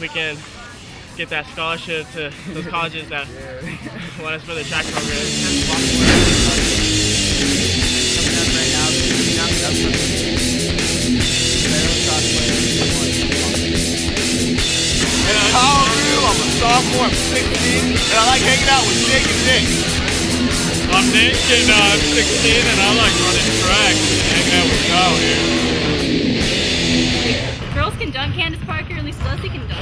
we can get that scholarship to those colleges that want us for the track program. How old are you? I'm a sophomore, I'm 16, and I like hanging out with Jake and Nick. I'm Nick, and I'm 16, and I like running track and hanging out with Kyle here. Girls can dunk, Candace Parker, at least Leslie can dunk.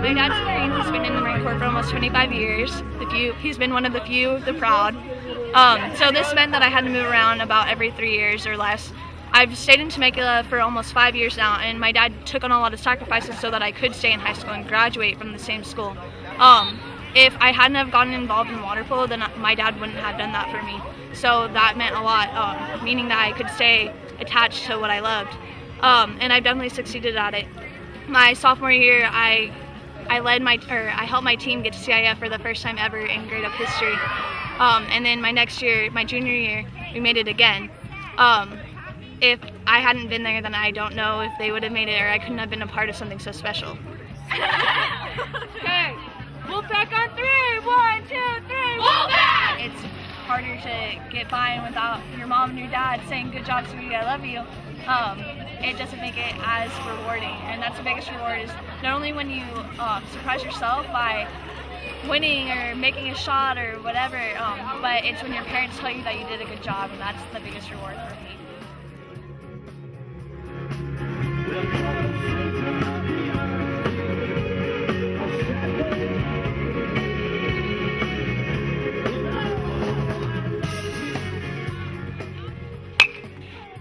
My dad's Marine. He's been in the Marine Corps for almost 25 years. He's been one of the few, the proud. So this meant that I had to move around about every 3 years or less. I've stayed in Temecula for almost 5 years now, and my dad took on a lot of sacrifices so that I could stay in high school and graduate from the same school. If I hadn't have gotten involved in water polo, then my dad wouldn't have done that for me. So that meant a lot, meaning that I could stay attached to what I loved. And I've definitely succeeded at it. My sophomore year, I helped my team get to CIF for the first time ever in grade up history. And then my next year, my junior year, we made it again. If I hadn't been there, then I don't know if they would have made it, or I couldn't have been a part of something so special. Okay, Wolfpack on 3, 1, 2, 3, Wolfpack! It's harder to get by without your mom and your dad saying good job, sweetie, I love you. It doesn't make it as rewarding, and that's the biggest reward, is not only when you surprise yourself by winning or making a shot or whatever, but it's when your parents tell you that you did a good job, and that's the biggest reward for me.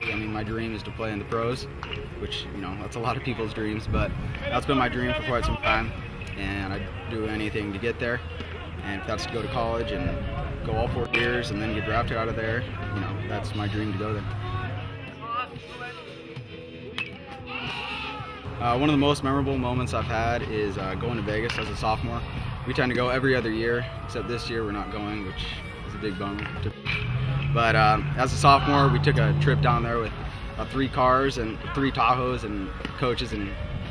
I mean, my dream is to play in the pros, which, you know, that's a lot of people's dreams, but that's been my dream for quite some time, and I'd do anything to get there. And if that's to go to college and go all 4 years and then get drafted out of there, you know, that's my dream to go there. One of the most memorable moments I've had is going to Vegas as a sophomore. We tend to go every other year, except this year we're not going, which is a big bummer. But as a sophomore, we took a trip down there with 3 cars and 3 Tahoes and coaches and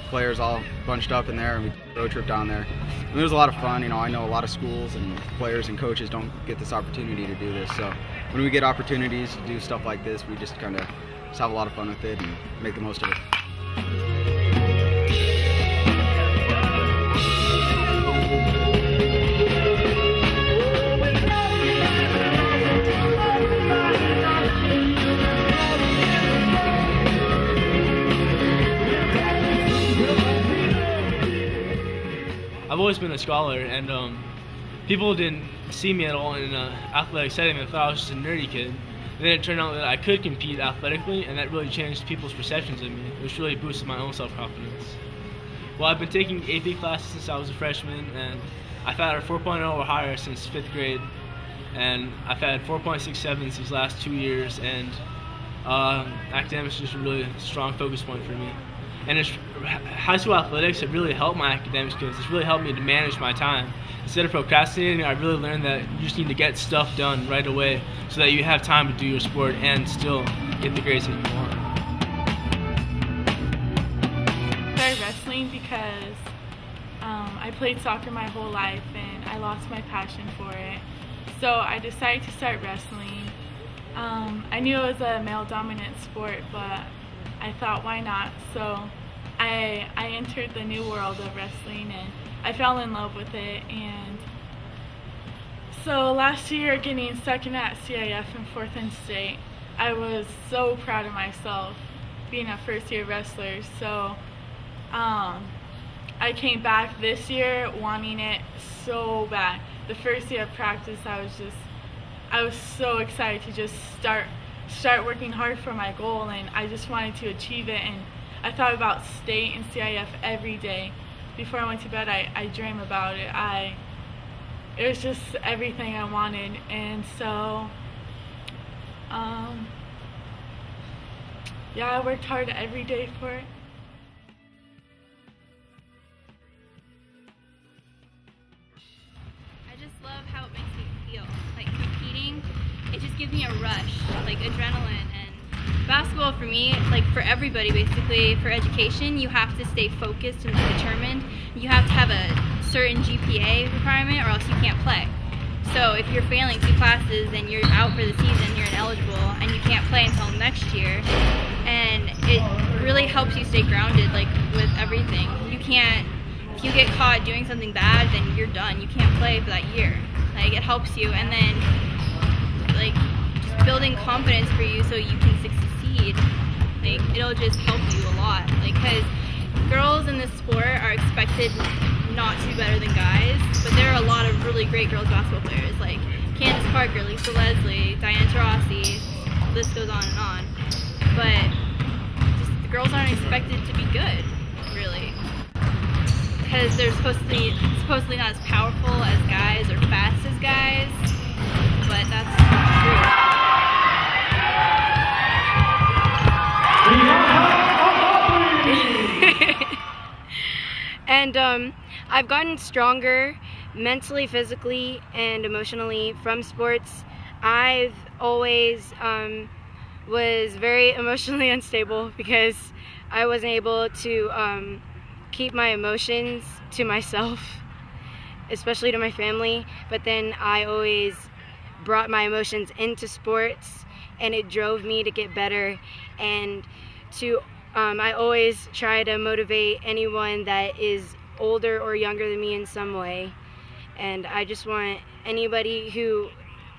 players all bunched up in there, and we took a road trip down there. And it was a lot of fun. You know, I know a lot of schools and players and coaches don't get this opportunity to do this. So when we get opportunities to do stuff like this, we just kind of have a lot of fun with it and make the most of it. I've always been a scholar, and people didn't see me at all in an athletic setting. They thought I was just a nerdy kid. And then it turned out that I could compete athletically, and that really changed people's perceptions of me, which really boosted my own self-confidence. Well, I've been taking AP classes since I was a freshman, and I've had a 4.0 or higher since 5th grade, and I've had 4.67 these last 2 years, and academics is just a really strong focus point for me. And high school athletics have really helped my academic skills. It's really helped me to manage my time. Instead of procrastinating, I really learned that you just need to get stuff done right away so that you have time to do your sport and still get the grades that you want. I started wrestling because I played soccer my whole life and I lost my passion for it. So I decided to start wrestling. I knew it was a male-dominant sport, but I thought, why not? So I entered the new world of wrestling and I fell in love with it. And so last year, getting second at CIF in 4th and state, I was so proud of myself being a first-year wrestler. So I came back this year wanting it so bad. The first day of practice, I was so excited to just start working hard for my goal, and I just wanted to achieve it. And I thought about state and CIF every day. Before I went to bed, I dreamed about it. It was just everything I wanted, and so yeah, I worked hard every day for it. I just love how it makes me feel. Like competing, it just gives me a rush, like adrenaline. And basketball for me, like for everybody basically, for education, you have to stay focused and determined. You have to have a certain GPA requirement or else you can't play. So if you're failing 2 classes, then you're out for the season, you're ineligible, and you can't play until next year. And it really helps you stay grounded, like with everything. If you get caught doing something bad, then you're done. You can't play for that year. Like it helps you, and then like just building confidence for you so you can succeed. Like it'll just help you a lot. Like because girls in this sport are expected not to be better than guys, but there are a lot of really great girls basketball players like Candace Parker, Lisa Leslie, Diana Taurasi, the list goes on and on. But just the girls aren't expected to be good, really. Because they're supposedly not as powerful as guys or fast as guys, but that's not true. And I've gotten stronger mentally, physically, and emotionally from sports. I've always was very emotionally unstable because I wasn't able to keep my emotions to myself, especially to my family. But then I always brought my emotions into sports, and it drove me to get better and to I always try to motivate anyone that is older or younger than me in some way. And I just want anybody who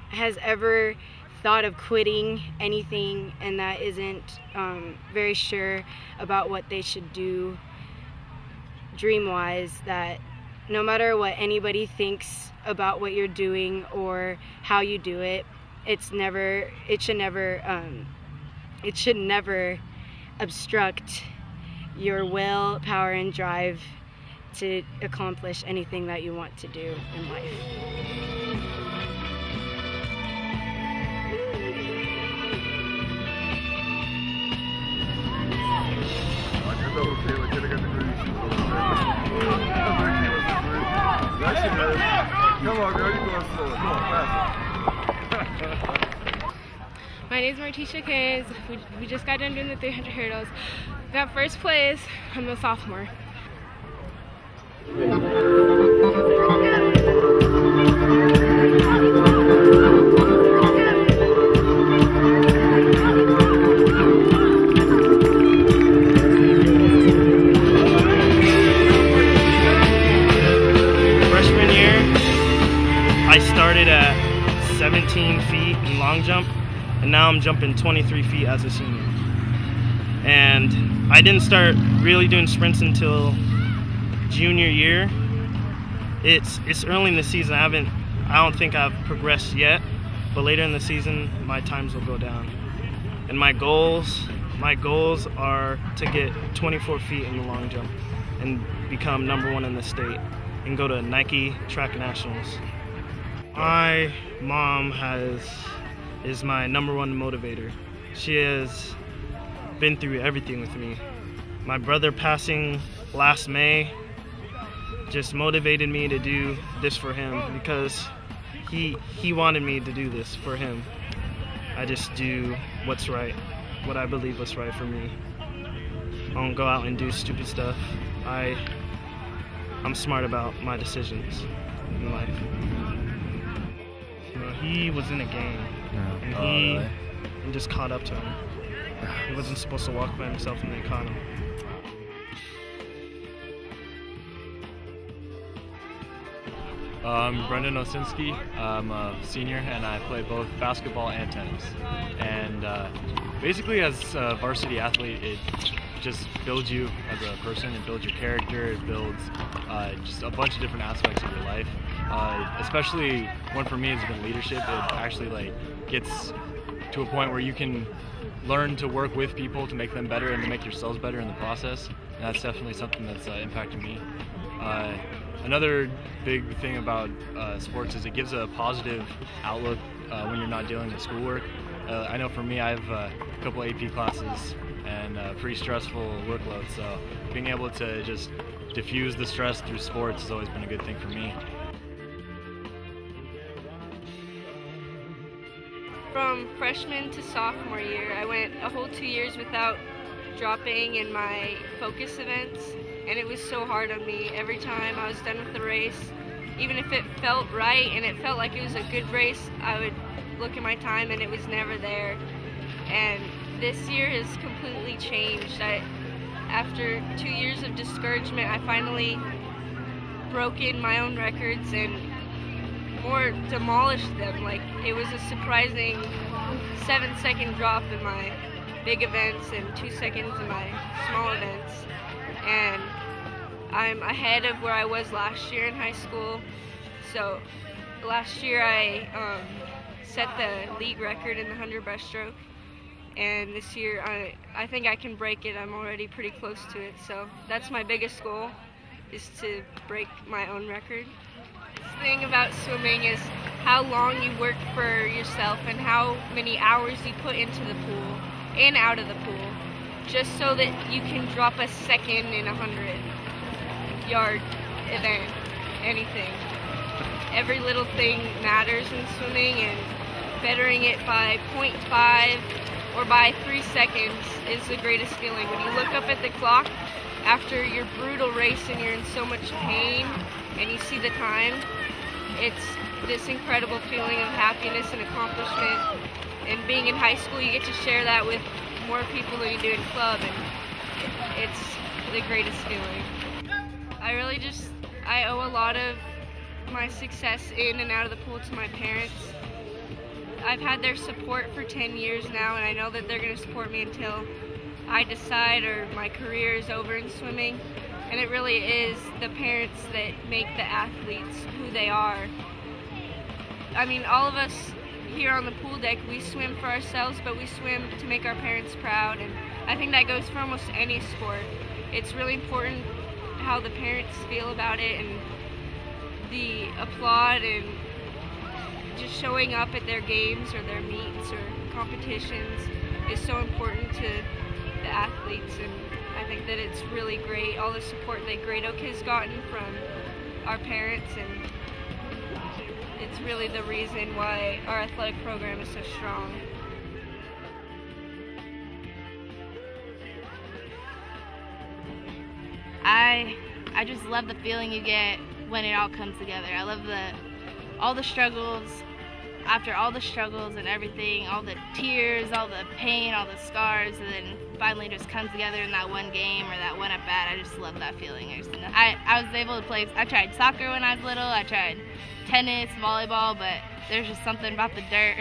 has ever thought of quitting anything and that isn't very sure about what they should do dream-wise, that no matter what anybody thinks about what you're doing or how you do it, it should never obstruct your will, power, and drive to accomplish anything that you want to do in life. Come on, girl, you're going slow. Come on, faster. My name is Martisha Kays. We just got done doing the 300 hurdles. Got first place. I'm a sophomore. Freshman year, I started at 17 feet in long jump, and now I'm jumping 23 feet as a senior. And I didn't start really doing sprints until junior year. It's early in the season. I don't think I've progressed yet, but later in the season, my times will go down. And my goals are to get 24 feet in the long jump and become #1 in the state and go to Nike Track Nationals. My mom is my #1 motivator. She has been through everything with me. My brother passing last May just motivated me to do this for him because he wanted me to do this for him. I just do what's right, what I believe was right for me. I don't go out and do stupid stuff. I'm smart about my decisions in life. He was in a game, and he just caught up to him. He wasn't supposed to walk by himself, and they caught him. I'm Brendan Osinski. I'm a senior and I play both basketball and tennis. And basically as a varsity athlete, it just builds you as a person, it builds your character, it builds just a bunch of different aspects of your life. Especially one for me has been leadership. It actually gets to a point where you can learn to work with people to make them better and to make yourselves better in the process. And that's definitely something that's impacted me. Another big thing about sports is it gives a positive outlook when you're not dealing with schoolwork. I know for me, I have a couple AP classes and a pretty stressful workload, so being able to just diffuse the stress through sports has always been a good thing for me. From freshman to sophomore year, I went a whole 2 years without dropping in my focus events, and it was so hard on me. Every time I was done with the race, even if it felt right and it felt like it was a good race, I would look at my time and it was never there. And this year has completely changed. After 2 years of discouragement, I finally broke in my own records and more demolished them. It was a surprising 7-second drop in my big events and 2 seconds in my small events. And I'm ahead of where I was last year in high school. So last year I set the league record in the 100 breaststroke, and this year I think I can break it. I'm already pretty close to it, so that's my biggest goal, is to break my own record. The thing about swimming is how long you work for yourself and how many hours you put into the pool and out of the pool, just so that you can drop a second in a 100-yard event, anything. Every little thing matters in swimming, and bettering it by 0.5 or by 3 seconds is the greatest feeling. When you look up at the clock after your brutal race and you're in so much pain and you see the time, it's this incredible feeling of happiness and accomplishment. And being in high school, you get to share that with more people than you do in club, and it's the greatest feeling. I owe a lot of my success in and out of the pool to my parents. I've had their support for 10 years now, and I know that they're going to support me until I decide or my career is over in swimming. And it really is the parents that make the athletes who they are. I mean, all of us here on the pool deck, we swim for ourselves, but we swim to make our parents proud, and I think that goes for almost any sport. It's really important how the parents feel about it, and the applaud, and just showing up at their games or their meets or competitions is so important to the athletes, and I think that it's really great, all the support that Great Oak has gotten from our parents, and it's really the reason why our athletic program is so strong. I just love the feeling you get when it all comes together. I love all the struggles, after all the struggles and everything, all the tears, all the pain, all the scars, and then finally just comes together in that one game or that one at bat. I just love that feeling. I was able to play, I tried soccer when I was little, I tried tennis, volleyball, but there's just something about the dirt.